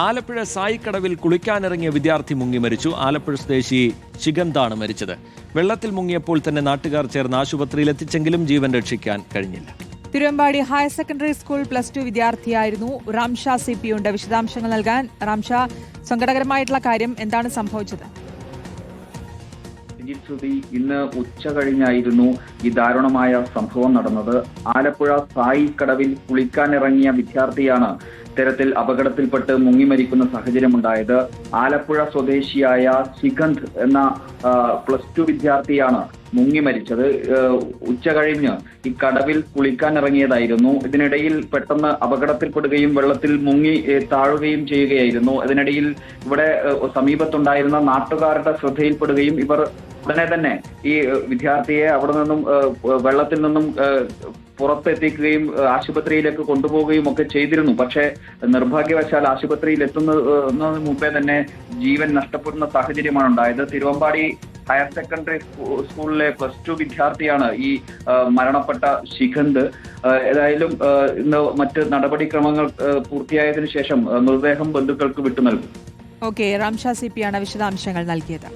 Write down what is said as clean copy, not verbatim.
ആലപ്പുഴ സായിക്കടവിൽ കുളിക്കാനിറങ്ങിയ വിദ്യാർത്ഥി മുങ്ങി മരിച്ചു. ആലപ്പുഴ സ്വദേശി ശിഖന്താണ് മരിച്ചത്. വെള്ളത്തിൽ മുങ്ങിയപ്പോൾ തന്നെ നാട്ടുകാർ ചേർന്ന് ആശുപത്രിയിലെത്തിച്ചെങ്കിലും ജീവൻ രക്ഷിക്കാൻ കഴിഞ്ഞില്ല. തിരുവമ്പാടി ഹയർ സെക്കൻഡറി സ്കൂൾ +2 വിദ്യാർത്ഥിയായിരുന്നു റാംഷാ CP ഉണ്ട്. വിശദാംശങ്ങൾ നൽകാൻ റാംഷാ, സങ്കടകരമായിട്ടുള്ള കാര്യം എന്താണ് സംഭവിച്ചത്? ഇന്ന് ഉച്ച കഴിഞ്ഞായിരുന്നു ഈ ദാരുണമായ സംഭവം നടന്നത്. ആലപ്പുഴ സായിക്കടവിൽ കുളിക്കാനിറങ്ങിയ വിദ്യാർത്ഥിയാണ് ഇത്തരത്തിൽ അപകടത്തിൽപ്പെട്ട് മുങ്ങി മരിക്കുന്ന സാഹചര്യമുണ്ടായത്. ആലപ്പുഴ സ്വദേശിയായ ശിഖന്ത് എന്ന +2 വിദ്യാർത്ഥിയാണ് മുങ്ങി മരിച്ചത്. ഉച്ച കഴിഞ്ഞ് ഈ കടവിൽ കുളിക്കാനിറങ്ങിയതായിരുന്നു. ഇതിനിടയിൽ പെട്ടെന്ന് അപകടത്തിൽപ്പെടുകയും വെള്ളത്തിൽ മുങ്ങി താഴുകയും ചെയ്യുകയായിരുന്നു. അതിനിടയിൽ ഇവിടെ സമീപത്തുണ്ടായിരുന്ന നാട്ടുകാരുടെ ശ്രദ്ധയിൽപ്പെടുകയും ഇവർ ഉടനെ തന്നെ ഈ വിദ്യാർത്ഥിയെ അവിടെ നിന്നും വെള്ളത്തിൽ നിന്നും പുറത്തെത്തിക്കുകയും ആശുപത്രിയിലേക്ക് കൊണ്ടുപോവുകയും ഒക്കെ ചെയ്തിരുന്നു. പക്ഷേ നിർഭാഗ്യവശാൽ ആശുപത്രിയിൽ എത്തുന്നതിന് മുമ്പേ തന്നെ ജീവൻ നഷ്ടപ്പെടുന്ന സാഹചര്യമാണ് ഉണ്ടായത്. തിരുവമ്പാടി ഹയർ സെക്കൻഡറി സ്കൂളിലെ +2 വിദ്യാർത്ഥിയാണ് ഈ മരണപ്പെട്ട ശിഖന്ത്. ഏതായാലും ഇന്ന് മറ്റ് നടപടിക്രമങ്ങൾ പൂർത്തിയായതിനു ശേഷം മൃതദേഹം ബന്ധുക്കൾക്ക് വിട്ടു നൽകും. ഓക്കെ, റാംഷാ CP ആണ് വിശദാംശങ്ങൾ നൽകിയത്.